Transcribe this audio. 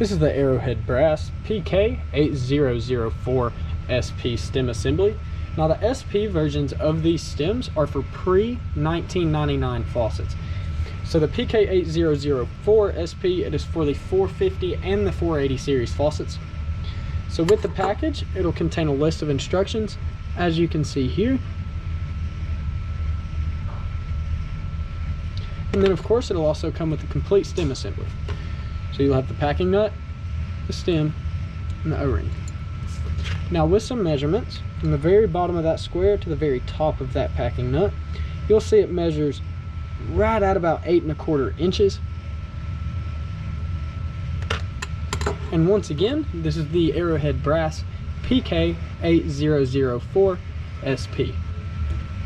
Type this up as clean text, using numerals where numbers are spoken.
This is the Arrowhead Brass PK8004SP stem assembly. Now the SP versions of these stems are for pre-1999 faucets. So the PK8004SP, it is for the 450 and the 480 series faucets. So with the package, it'll contain a list of instructions, as you can see here. And then of course it'll also come with a complete stem assembly. So you'll have the packing nut, the stem, and the O-ring. Now with some measurements, from the very bottom of that square to the very top of that packing nut, you'll see it measures right at about 8¼ inches. And once again, this is the Arrowhead Brass PK8004SP.